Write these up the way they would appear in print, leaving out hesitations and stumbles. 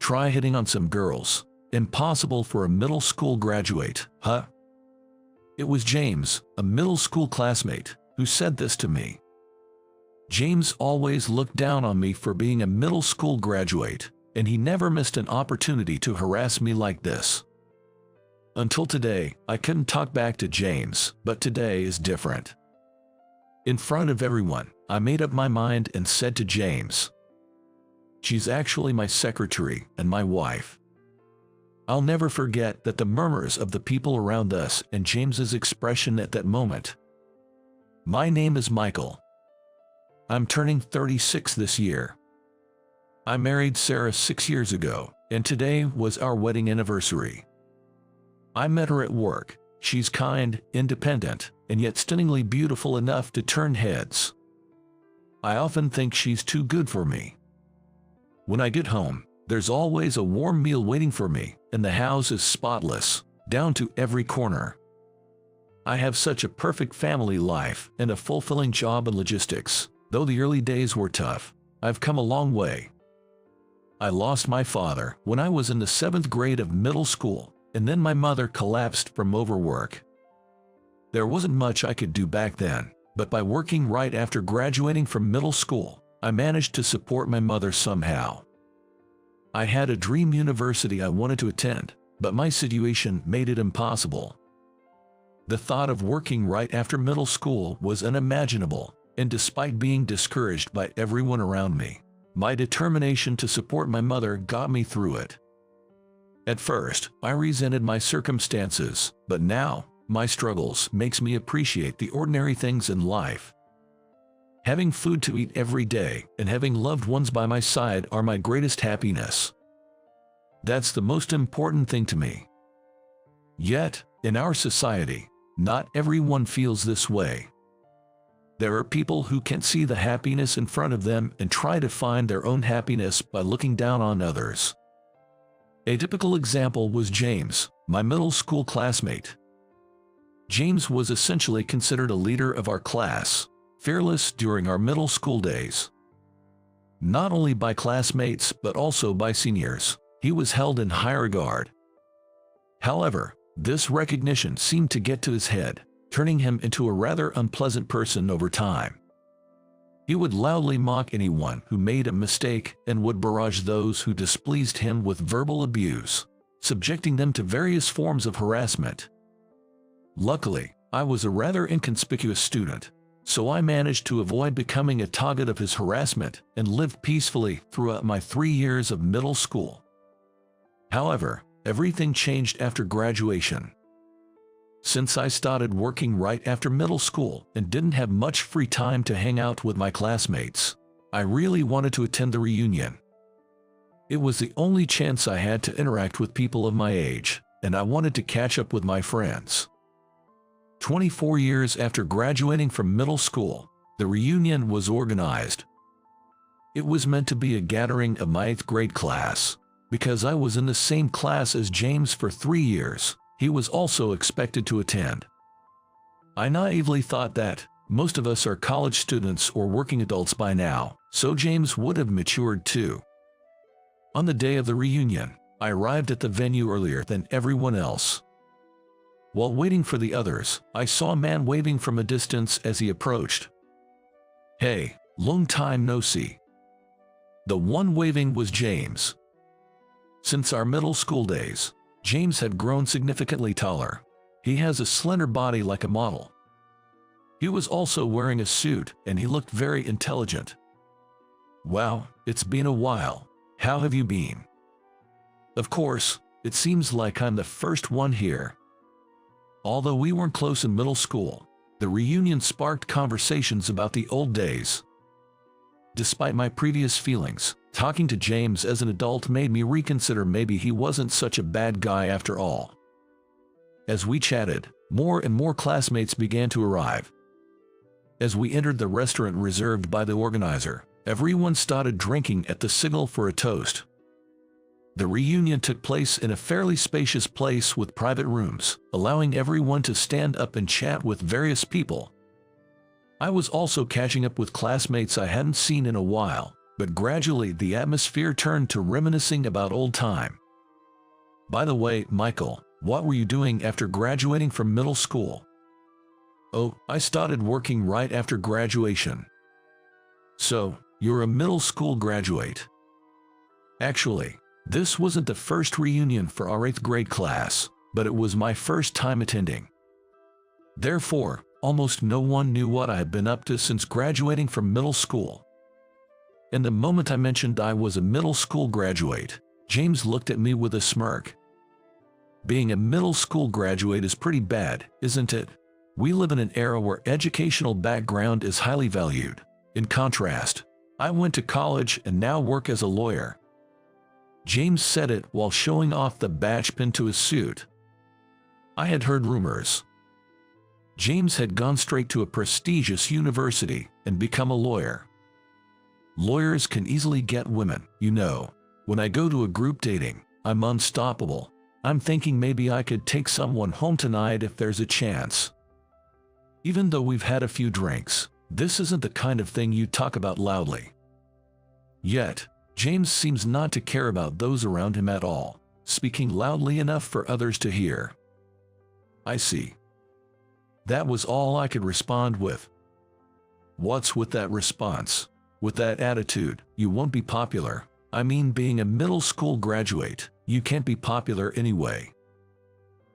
Try hitting on some girls. Impossible for a middle school graduate, huh? It was James, a middle school classmate, who said this to me. James always looked down on me for being a middle school graduate, and he never missed an opportunity to harass me like this. Until today, I couldn't talk back to James, but today is different. In front of everyone, I made up my mind and said to James, "She's actually my secretary and my wife." I'll never forget that the murmurs of the people around us and James's expression at that moment. My name is Michael. I'm turning 36 this year. I married Sarah 6 years ago, and today was our wedding anniversary. I met her at work. She's kind, independent, and yet stunningly beautiful enough to turn heads. I often think she's too good for me. When I get home, there's always a warm meal waiting for me, and the house is spotless, down to every corner. I have such a perfect family life and a fulfilling job in logistics. Though the early days were tough, I've come a long way. I lost my father when I was in the 7th grade of middle school, and then my mother collapsed from overwork. There wasn't much I could do back then, but by working right after graduating from middle school, I managed to support my mother somehow. I had a dream university I wanted to attend, but my situation made it impossible. The thought of working right after middle school was unimaginable, and despite being discouraged by everyone around me, my determination to support my mother got me through it. At first, I resented my circumstances, but now, my struggles makes me appreciate the ordinary things in life. Having food to eat every day and having loved ones by my side are my greatest happiness. That's the most important thing to me. Yet, in our society, not everyone feels this way. There are people who can't see the happiness in front of them and try to find their own happiness by looking down on others. A typical example was James, my middle school classmate. James was essentially considered a leader of our class, fearless during our middle school days. Not only by classmates but also by seniors, he was held in high regard. However, this recognition seemed to get to his head, turning him into a rather unpleasant person over time. He would loudly mock anyone who made a mistake and would barrage those who displeased him with verbal abuse, subjecting them to various forms of harassment. Luckily, I was a rather inconspicuous student, so I managed to avoid becoming a target of his harassment and lived peacefully throughout my 3 years of middle school. However, everything changed after graduation. Since I started working right after middle school and didn't have much free time to hang out with my classmates, I really wanted to attend the reunion. It was the only chance I had to interact with people of my age, and I wanted to catch up with my friends. 24 years after graduating from middle school, the reunion was organized. It was meant to be a gathering of my 8th grade class. Because I was in the same class as James for 3 years, he was also expected to attend. I naively thought that most of us are college students or working adults by now, so James would have matured too. On the day of the reunion, I arrived at the venue earlier than everyone else. While waiting for the others, I saw a man waving from a distance as he approached. "Hey, long time no see." The one waving was James. Since our middle school days, James had grown significantly taller. He has a slender body like a model. He was also wearing a suit and he looked very intelligent. "Wow, it's been a while. How have you been?" Of course, it seems like I'm the first one here. Although we weren't close in middle school, the reunion sparked conversations about the old days. Despite my previous feelings, talking to James as an adult made me reconsider maybe he wasn't such a bad guy after all. As we chatted, more and more classmates began to arrive. As we entered the restaurant reserved by the organizer, everyone started drinking at the signal for a toast. The reunion took place in a fairly spacious place with private rooms, allowing everyone to stand up and chat with various people. I was also catching up with classmates I hadn't seen in a while, but gradually the atmosphere turned to reminiscing about old time. By the way, Michael, what were you doing after graduating from middle school? Oh, I started working right after graduation. So, you're a middle school graduate. Actually, this wasn't the first reunion for our 8th grade class, but it was my first time attending. Therefore, almost no one knew what I had been up to since graduating from middle school. And the moment I mentioned I was a middle school graduate, James looked at me with a smirk. Being a middle school graduate is pretty bad, isn't it? We live in an era where educational background is highly valued. In contrast, I went to college and now work as a lawyer. James said it while showing off the badge pin to his suit. I had heard rumors. James had gone straight to a prestigious university and become a lawyer. Lawyers can easily get women, you know. When I go to a group dating, I'm unstoppable. I'm thinking maybe I could take someone home tonight if there's a chance. Even though we've had a few drinks, this isn't the kind of thing you talk about loudly. Yet, James seems not to care about those around him at all, speaking loudly enough for others to hear. I see. That was all I could respond with. What's with that response? With that attitude, you won't be popular. I mean, being a middle school graduate, you can't be popular anyway.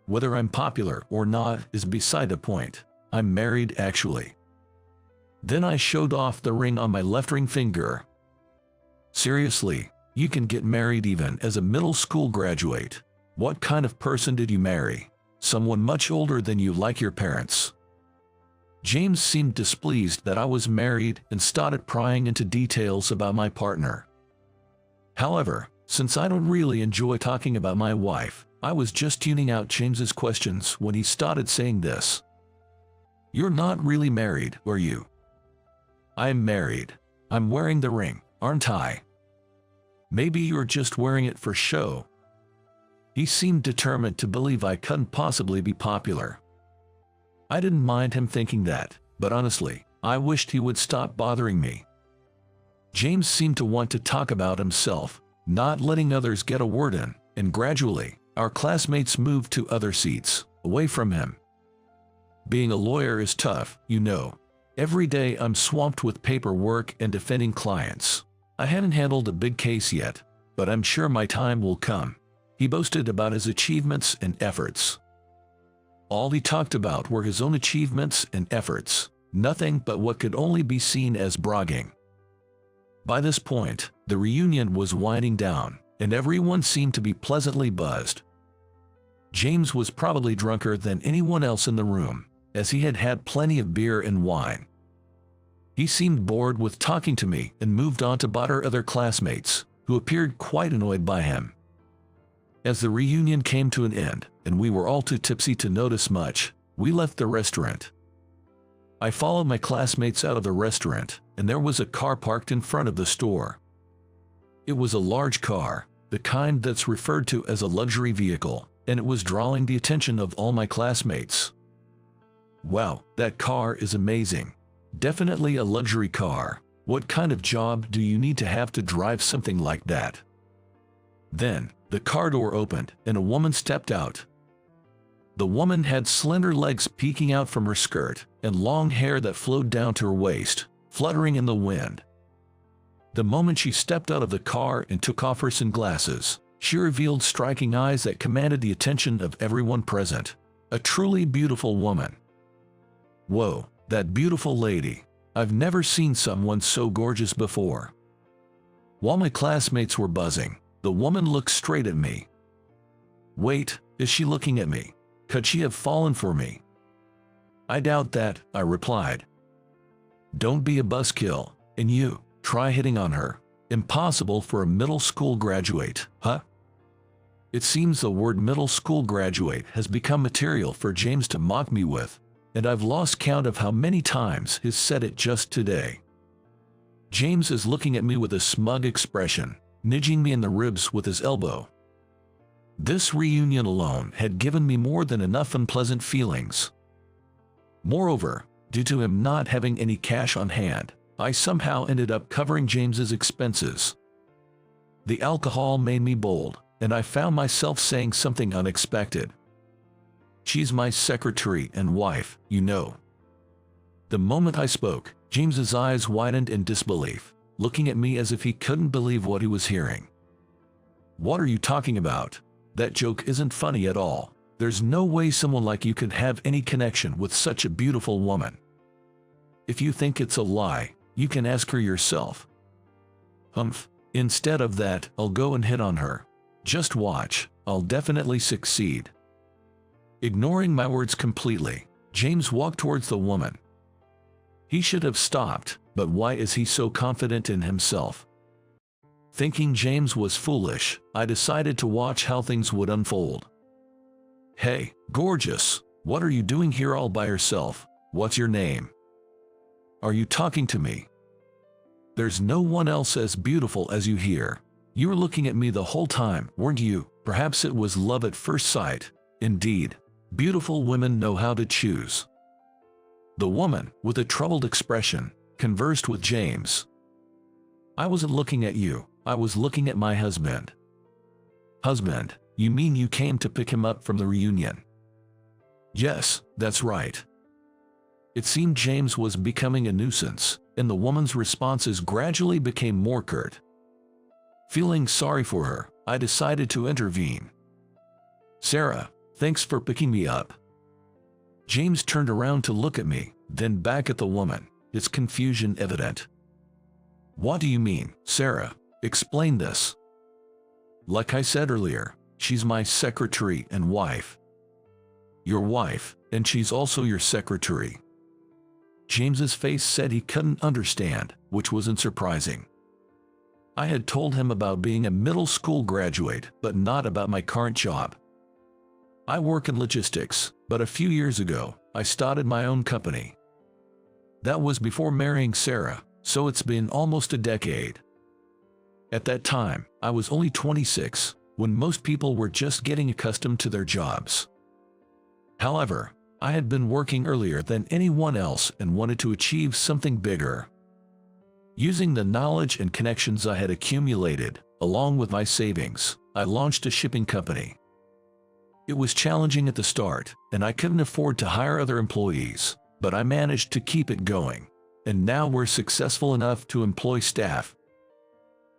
Whether I'm popular or not is beside the point. I'm married, actually. Then I showed off the ring on my left ring finger. Seriously, you can get married even as a middle school graduate. What kind of person did you marry? Someone much older than you, like your parents? James seemed displeased that I was married and started prying into details about my partner. However, since I don't really enjoy talking about my wife, I was just tuning out James's questions when he started saying this. You're not really married, are you? I'm married. I'm wearing the ring, aren't I? Maybe you're just wearing it for show. He seemed determined to believe I couldn't possibly be popular. I didn't mind him thinking that, but honestly, I wished he would stop bothering me. James seemed to want to talk about himself, not letting others get a word in, and gradually, our classmates moved to other seats, away from him. Being a lawyer is tough, you know. Every day I'm swamped with paperwork and defending clients. I haven't handled a big case yet, but I'm sure my time will come. He boasted about his achievements and efforts. All he talked about were his own achievements and efforts, nothing but what could only be seen as bragging. By this point, the reunion was winding down, and everyone seemed to be pleasantly buzzed. James was probably drunker than anyone else in the room, as he had had plenty of beer and wine. He seemed bored with talking to me and moved on to about our other classmates, who appeared quite annoyed by him. As the reunion came to an end, and we were all too tipsy to notice much, we left the restaurant. I followed my classmates out of the restaurant, and there was a car parked in front of the store. It was a large car, the kind that's referred to as a luxury vehicle, and it was drawing the attention of all my classmates. Wow, that car is amazing. Definitely a luxury car. What kind of job do you need to have to drive something like that? Then, the car door opened, and a woman stepped out. The woman had slender legs peeking out from her skirt, and long hair that flowed down to her waist, fluttering in the wind. The moment she stepped out of the car and took off her sunglasses, she revealed striking eyes that commanded the attention of everyone present. A truly beautiful woman. Whoa, that beautiful lady. I've never seen someone so gorgeous before. While my classmates were buzzing, the woman looked straight at me. Wait, is she looking at me? Could she have fallen for me? I doubt that, I replied. Don't be a buzzkill, and you, try hitting on her. Impossible for a middle school graduate, huh? It seems the word middle school graduate has become material for James to mock me with, and I've lost count of how many times he's said it just today. James is looking at me with a smug expression, nudging me in the ribs with his elbow. This reunion alone had given me more than enough unpleasant feelings. Moreover, due to him not having any cash on hand, I somehow ended up covering James's expenses. The alcohol made me bold, and I found myself saying something unexpected. "She's my secretary and wife, you know." The moment I spoke, James's eyes widened in disbelief, looking at me as if he couldn't believe what he was hearing. "What are you talking about? That joke isn't funny at all. There's no way someone like you could have any connection with such a beautiful woman. If you think it's a lie, you can ask her yourself." "Humph. Instead of that, I'll go and hit on her. Just watch, I'll definitely succeed." Ignoring my words completely, James walked towards the woman. He should have stopped, but why is he so confident in himself? Thinking James was foolish, I decided to watch how things would unfold. "Hey, gorgeous, what are you doing here all by yourself? What's your name? Are you talking to me? There's no one else as beautiful as you here. You were looking at me the whole time, weren't you? Perhaps it was love at first sight. Indeed, beautiful women know how to choose." The woman, with a troubled expression, conversed with James. "I wasn't looking at you, I was looking at my husband." "Husband? You mean you came to pick him up from the reunion?" "Yes, that's right." It seemed James was becoming a nuisance, and the woman's responses gradually became more curt. Feeling sorry for her, I decided to intervene. "Sarah, thanks for picking me up." James turned around to look at me, then back at the woman, his confusion evident. "What do you mean, Sarah? Explain this." "Like I said earlier, she's my secretary and wife." "Your wife, and she's also your secretary?" James's face said he couldn't understand, which wasn't surprising. I had told him about being a middle school graduate, but not about my current job. "I work in logistics, but a few years ago, I started my own company." That was before marrying Sarah, so it's been almost a decade. At that time, I was only 26, when most people were just getting accustomed to their jobs. However, I had been working earlier than anyone else and wanted to achieve something bigger. Using the knowledge and connections I had accumulated, along with my savings, I launched a shipping company. It was challenging at the start, and I couldn't afford to hire other employees, but I managed to keep it going, and now we're successful enough to employ staff.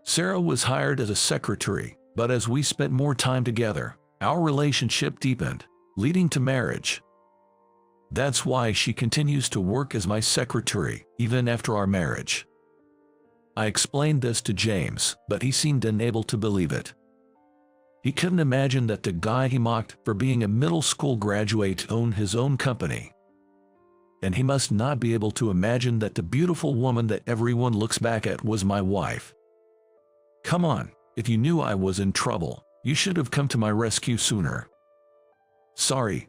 Sarah was hired as a secretary, but as we spent more time together, our relationship deepened, leading to marriage. That's why she continues to work as my secretary, even after our marriage. I explained this to James, but he seemed unable to believe it. He couldn't imagine that the guy he mocked for being a middle school graduate owned his own company. And he must not be able to imagine that the beautiful woman that everyone looks back at was my wife. "Come on, if you knew I was in trouble, you should have come to my rescue sooner." Sorry,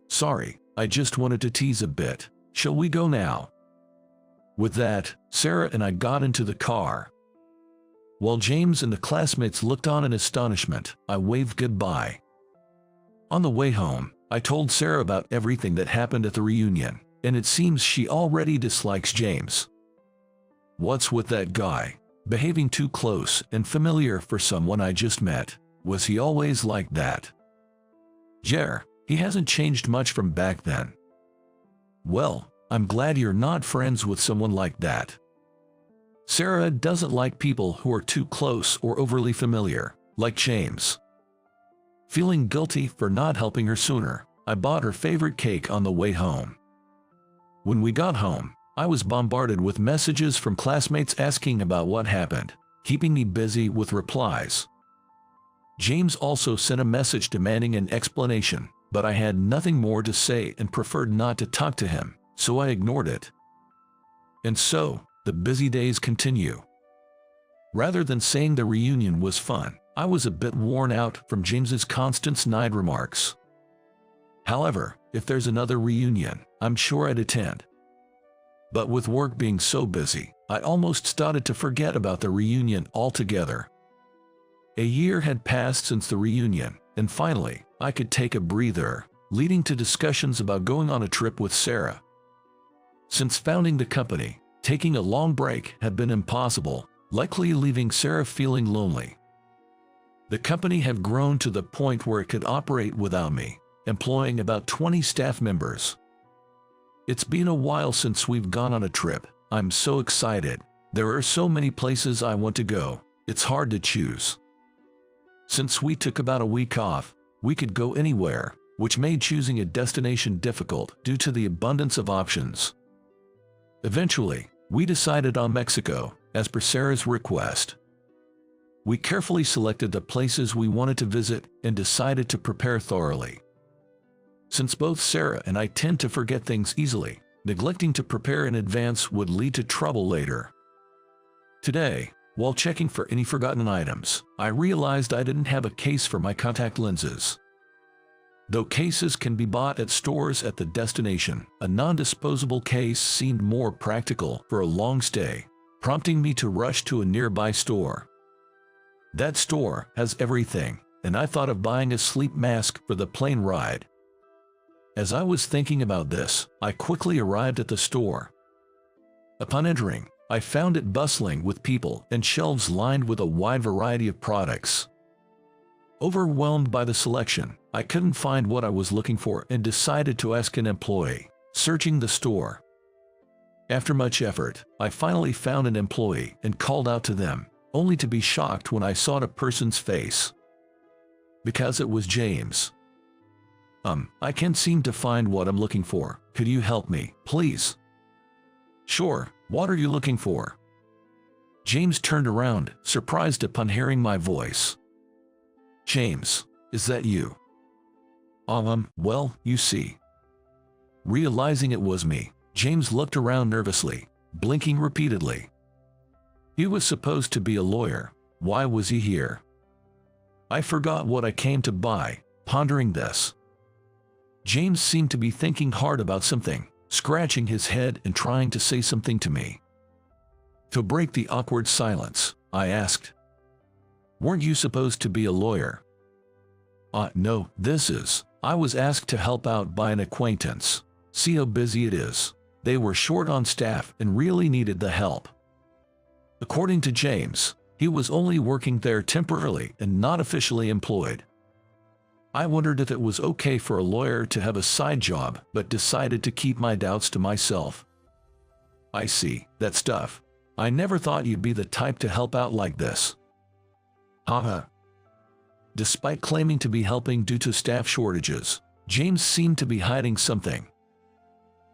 I just wanted to tease a bit. Shall we go now?" With that, Sarah and I got into the car. While James and the classmates looked on in astonishment, I waved goodbye. On the way home, I told Sarah about everything that happened at the reunion, and it seems she already dislikes James. "What's with that guy? Behaving too close and familiar for someone I just met. Was he always like that?" "Yeah, he hasn't changed much from back then." "Well, I'm glad you're not friends with someone like that." Sarah doesn't like people who are too close or overly familiar, like James. Feeling guilty for not helping her sooner, I bought her favorite cake on the way home. When we got home, I was bombarded with messages from classmates asking about what happened, keeping me busy with replies. James also sent a message demanding an explanation, but I had nothing more to say and preferred not to talk to him, so I ignored it. And so, the busy days continue. Rather than saying the reunion was fun, I was a bit worn out from James's constant snide remarks. However, if there's another reunion, I'm sure I'd attend. But with work being so busy, I almost started to forget about the reunion altogether. A year had passed since the reunion, and finally, I could take a breather, leading to discussions about going on a trip with Sarah. Since founding the company, Taking a long break had been impossible, likely leaving Sarah feeling lonely. The company had grown to the point where it could operate without me, employing about 20 staff members. It's been a while since we've gone on a trip. I'm so excited. There are so many places I want to go, it's hard to choose. Since we took about a week off, we could go anywhere, which made choosing a destination difficult due to the abundance of options. Eventually, we decided on Mexico, as per Sarah's request. We carefully selected the places we wanted to visit and decided to prepare thoroughly. Since both Sarah and I tend to forget things easily, neglecting to prepare in advance would lead to trouble later. Today, while checking for any forgotten items, I realized I didn't have a case for my contact lenses. Though cases can be bought at stores at the destination, a non-disposable case seemed more practical for a long stay, prompting me to rush to a nearby store. That store has everything, and I thought of buying a sleep mask for the plane ride. As I was thinking about this, I quickly arrived at the store. Upon entering, I found it bustling with people and shelves lined with a wide variety of products. Overwhelmed by the selection, I couldn't find what I was looking for and decided to ask an employee, searching the store. After much effort, I finally found an employee and called out to them, only to be shocked when I saw the person's face. Because it was James. I can't seem to find what I'm looking for. Could you help me, please? Sure, what are you looking for? James turned around, surprised upon hearing my voice. James, is that you? Well, you see. Realizing it was me, James looked around nervously, blinking repeatedly. He was supposed to be a lawyer. Why was he here? I forgot what I came to buy, pondering this. James seemed to be thinking hard about something, scratching his head and trying to say something to me. To break the awkward silence, I asked, "Weren't you supposed to be a lawyer?" No, I was asked to help out by an acquaintance. See how busy it is. They were short on staff and really needed the help. According to James, he was only working there temporarily and not officially employed. I wondered if it was okay for a lawyer to have a side job, but decided to keep my doubts to myself. I see, that stuff. I never thought you'd be the type to help out like this. Haha. Despite claiming to be helping due to staff shortages, James seemed to be hiding something.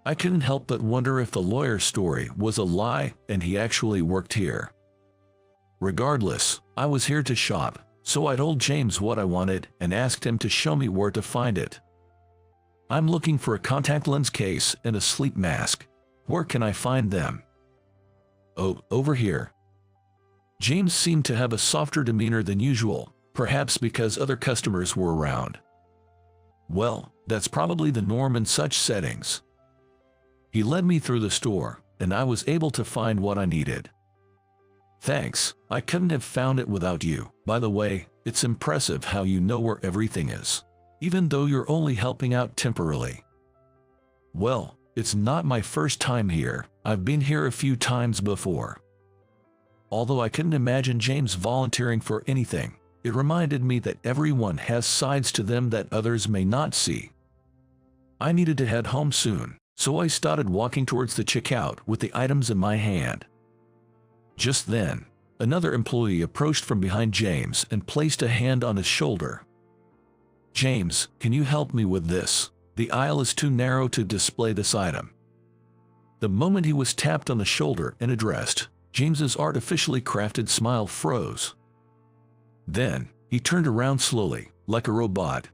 I couldn't help but wonder if the lawyer's story was a lie and he actually worked here. Regardless, I was here to shop, so I told James what I wanted and asked him to show me where to find it. I'm looking for a contact lens case and a sleep mask. Where can I find them? Oh, over here. James seemed to have a softer demeanor than usual, perhaps because other customers were around. Well, that's probably the norm in such settings. He led me through the store, and I was able to find what I needed. Thanks, I couldn't have found it without you. By the way, it's impressive how you know where everything is, even though you're only helping out temporarily. Well, it's not my first time here. I've been here a few times before. Although I couldn't imagine James volunteering for anything, it reminded me that everyone has sides to them that others may not see. I needed to head home soon, so I started walking towards the checkout with the items in my hand. Just then, another employee approached from behind James and placed a hand on his shoulder. James, can you help me with this? The aisle is too narrow to display this item. The moment he was tapped on the shoulder and addressed, James's artificially crafted smile froze. Then, he turned around slowly, like a robot.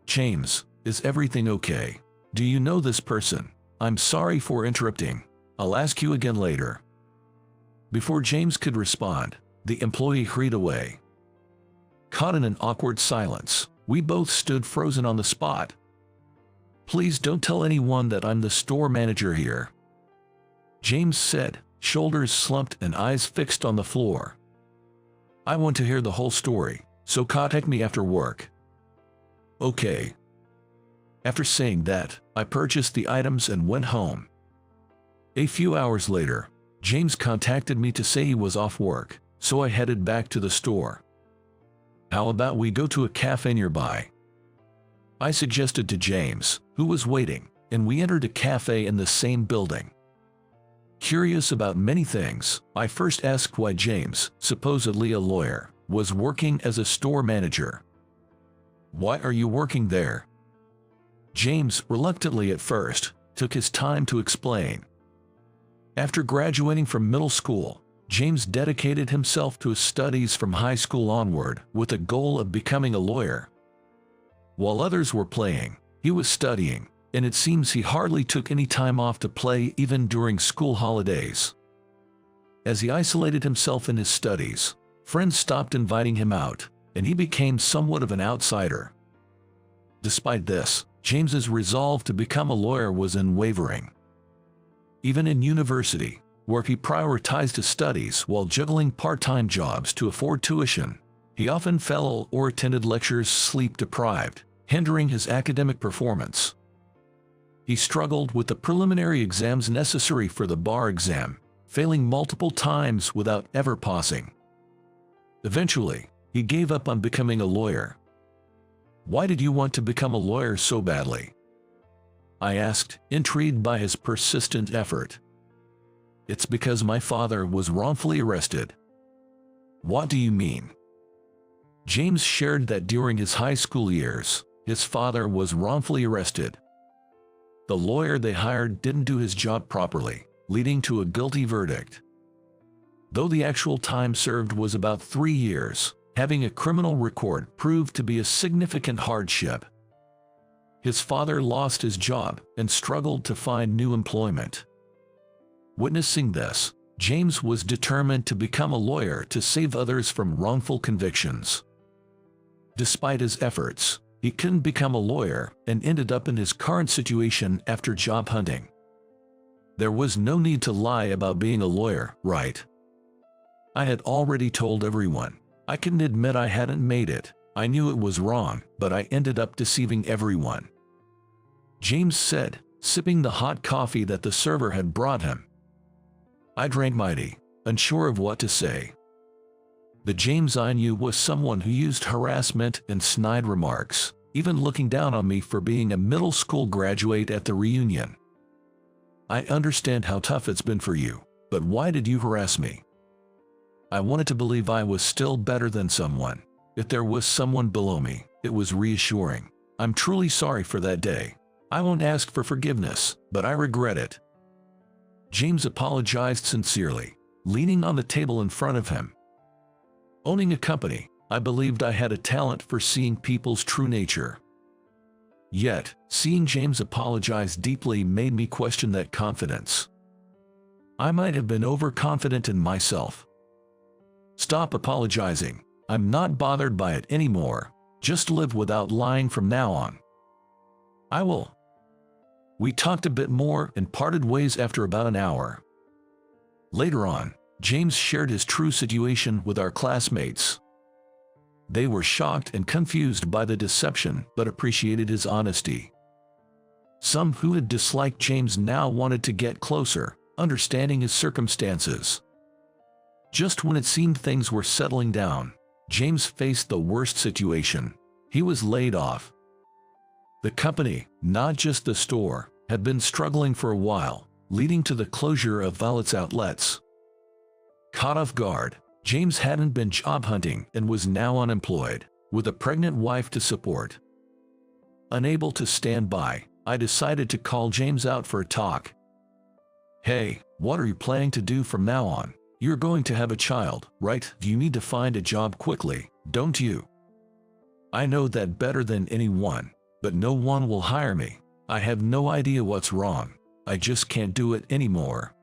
James, is everything okay? Do you know this person? I'm sorry for interrupting. I'll ask you again later. Before James could respond, the employee hurried away. Caught in an awkward silence, we both stood frozen on the spot. Please don't tell anyone that I'm the store manager here, James said, shoulders slumped and eyes fixed on the floor. I want to hear the whole story, so contact me after work. Okay. After saying that, I purchased the items and went home. A few hours later, James contacted me to say he was off work, so I headed back to the store. How about we go to a cafe nearby? I suggested to James, who was waiting, and we entered a cafe in the same building. Curious about many things, I first asked why James, supposedly a lawyer, was working as a store manager. Why are you working there? James, reluctantly at first, took his time to explain. After graduating from middle school, James dedicated himself to his studies from high school onward with the goal of becoming a lawyer. While others were playing, he was studying, and it seems he hardly took any time off to play even during school holidays. As he isolated himself in his studies, friends stopped inviting him out, and he became somewhat of an outsider. Despite this, James's resolve to become a lawyer was unwavering. Even in university, where he prioritized his studies while juggling part-time jobs to afford tuition, he often fell ill or attended lectures sleep-deprived, hindering his academic performance. He struggled with the preliminary exams necessary for the bar exam, failing multiple times without ever passing. Eventually, he gave up on becoming a lawyer. Why did you want to become a lawyer so badly? I asked, intrigued by his persistent effort. It's because my father was wrongfully arrested. What do you mean? James shared that during his high school years, his father was wrongfully arrested. The lawyer they hired didn't do his job properly, leading to a guilty verdict. Though the actual time served was about 3 years, having a criminal record proved to be a significant hardship. His father lost his job and struggled to find new employment. Witnessing this, James was determined to become a lawyer to save others from wrongful convictions. Despite his efforts, he couldn't become a lawyer and ended up in his current situation after job hunting. There was no need to lie about being a lawyer, right? I had already told everyone. I couldn't admit I hadn't made it. I knew it was wrong, but I ended up deceiving everyone. James said, sipping the hot coffee that the server had brought him. I drank mighty, unsure of what to say. The James I knew was someone who used harassment and snide remarks, even looking down on me for being a middle school graduate at the reunion. I understand how tough it's been for you, but why did you harass me? I wanted to believe I was still better than someone. If there was someone below me, it was reassuring. I'm truly sorry for that day. I won't ask for forgiveness, but I regret it. James apologized sincerely, leaning on the table in front of him. Owning a company, I believed I had a talent for seeing people's true nature. Yet, seeing James apologize deeply made me question that confidence. I might have been overconfident in myself. Stop apologizing. I'm not bothered by it anymore. Just live without lying from now on. I will. We talked a bit more and parted ways after about an hour. Later on, James shared his true situation with our classmates. They were shocked and confused by the deception but appreciated his honesty. Some who had disliked James now wanted to get closer, understanding his circumstances. Just when it seemed things were settling down, James faced the worst situation. He was laid off. The company, not just the store, had been struggling for a while, leading to the closure of all its outlets. Caught off guard, James hadn't been job hunting and was now unemployed, with a pregnant wife to support. Unable to stand by, I decided to call James out for a talk. Hey, what are you planning to do from now on? You're going to have a child, right? You need to find a job quickly, don't you? I know that better than anyone, but no one will hire me. I have no idea what's wrong. I just can't do it anymore.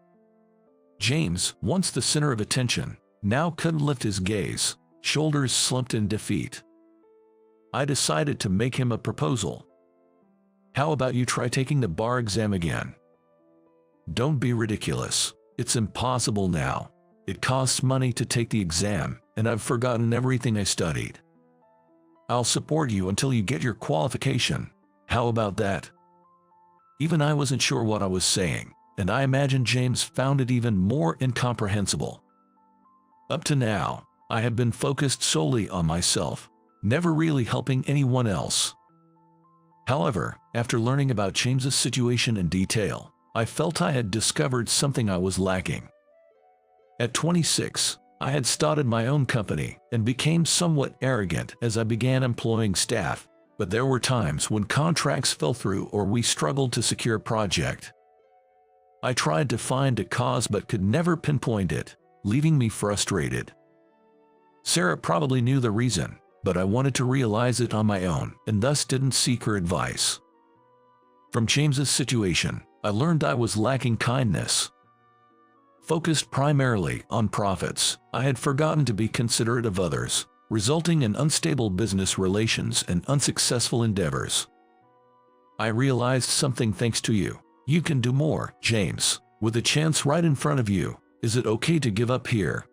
James, once the center of attention, now couldn't lift his gaze, shoulders slumped in defeat. I decided to make him a proposal. How about you try taking the bar exam again? Don't be ridiculous. It's impossible now. It costs money to take the exam, and I've forgotten everything I studied. I'll support you until you get your qualification. How about that? Even I wasn't sure what I was saying, and I imagine James found it even more incomprehensible. Up to now, I have been focused solely on myself, never really helping anyone else. However, after learning about James's situation in detail, I felt I had discovered something I was lacking. At 26, I had started my own company and became somewhat arrogant as I began employing staff, but there were times when contracts fell through or we struggled to secure a project. I tried to find a cause but could never pinpoint it, leaving me frustrated. Sarah probably knew the reason, but I wanted to realize it on my own and thus didn't seek her advice. From James's situation, I learned I was lacking kindness. Focused primarily on profits, I had forgotten to be considerate of others, resulting in unstable business relations and unsuccessful endeavors. I realized something thanks to you. You can do more, James. With a chance right in front of you, is it okay to give up here?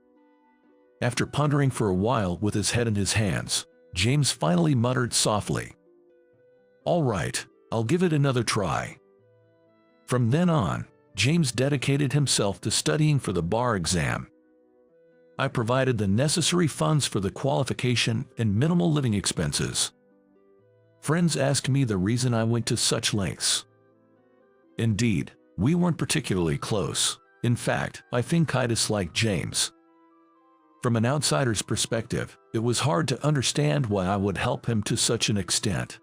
After pondering for a while with his head in his hands, James finally muttered softly, "All right, I'll give it another try." From then on, James dedicated himself to studying for the bar exam. I provided the necessary funds for the qualification and minimal living expenses. Friends asked me the reason I went to such lengths. Indeed, we weren't particularly close. In fact, I think I disliked James. From an outsider's perspective, it was hard to understand why I would help him to such an extent.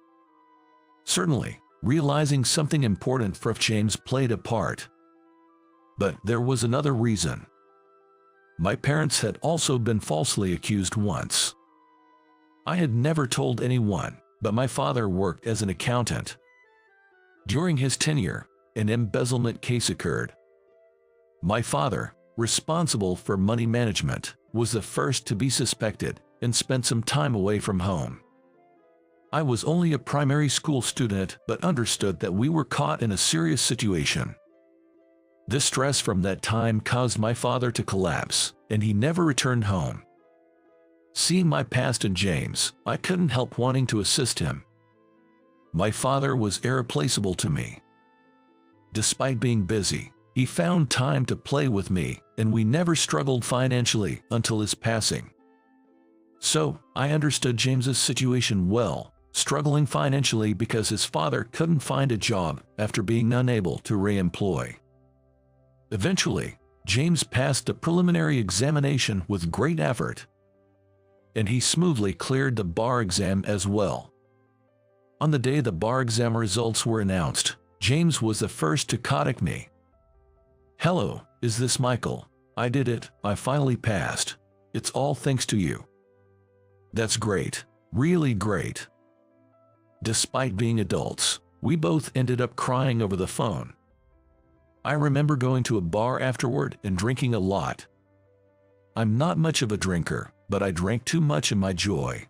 Certainly, realizing something important for James played a part. But there was another reason. My parents had also been falsely accused once. I had never told anyone, but my father worked as an accountant. During his tenure, an embezzlement case occurred. My father, responsible for money management, was the first to be suspected and spent some time away from home. I was only a primary school student but understood that we were caught in a serious situation. The stress from that time caused my father to collapse, and he never returned home. Seeing my past in James, I couldn't help wanting to assist him. My father was irreplaceable to me. Despite being busy, he found time to play with me, and we never struggled financially until his passing. So, I understood James's situation well, struggling financially because his father couldn't find a job after being unable to re-employ. Eventually, James passed the preliminary examination with great effort, and he smoothly cleared the bar exam as well. On the day the bar exam results were announced, James was the first to contact me. "Hello, is this Michael? I did it, I finally passed. It's all thanks to you." "That's great, really great." Despite being adults, we both ended up crying over the phone. I remember going to a bar afterward and drinking a lot. I'm not much of a drinker, but I drank too much in my joy.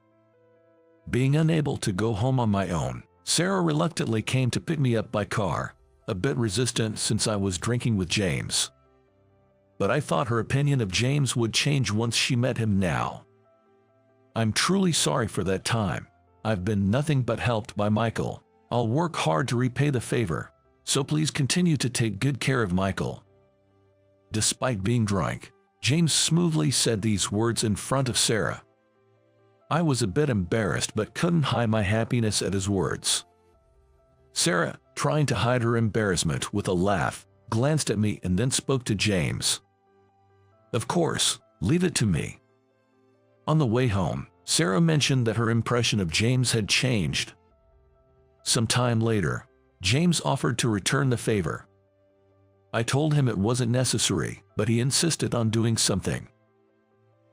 Being unable to go home on my own, Sarah reluctantly came to pick me up by car, a bit resistant since I was drinking with James. But I thought her opinion of James would change once she met him now. I'm truly sorry for that time. I've been nothing but helped by Michael. I'll work hard to repay the favor, so please continue to take good care of Michael. Despite being drunk, James smoothly said these words in front of Sarah. I was a bit embarrassed but couldn't hide my happiness at his words. Sarah, trying to hide her embarrassment with a laugh, glanced at me and then spoke to James. "Of course, leave it to me." On the way home, Sarah mentioned that her impression of James had changed. Some time later, James offered to return the favor. I told him it wasn't necessary, but he insisted on doing something.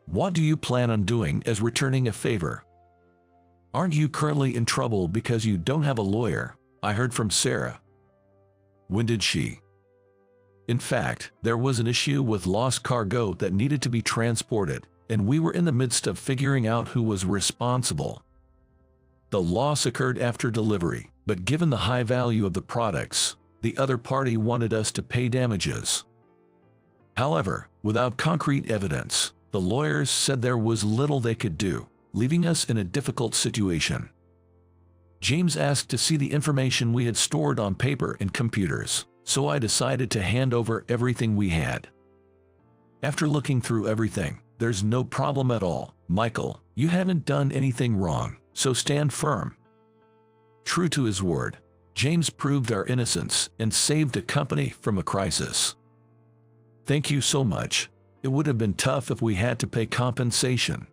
"What do you plan on doing as returning a favor? Aren't you currently in trouble because you don't have a lawyer?" I heard from Sarah. "When did she?" In fact, there was an issue with lost cargo that needed to be transported, and we were in the midst of figuring out who was responsible. The loss occurred after delivery, but given the high value of the products, the other party wanted us to pay damages. However, without concrete evidence, the lawyers said there was little they could do, leaving us in a difficult situation. James asked to see the information we had stored on paper and computers, so I decided to hand over everything we had. After looking through everything, there's no problem at all, Michael. You haven't done anything wrong, so stand firm. True to his word, James proved our innocence and saved the company from a crisis. Thank you so much. It would have been tough if we had to pay compensation.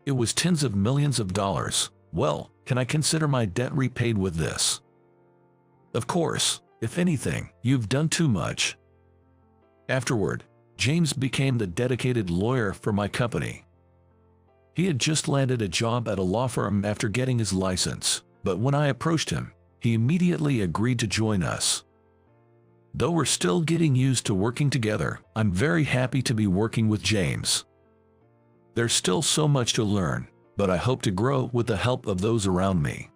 It was tens of millions of dollars. Well, can I consider my debt repaid with this? Of course. If anything, you've done too much. Afterward, James became the dedicated lawyer for my company. He had just landed a job at a law firm after getting his license, but when I approached him, he immediately agreed to join us. Though we're still getting used to working together, I'm very happy to be working with James. There's still so much to learn, but I hope to grow with the help of those around me.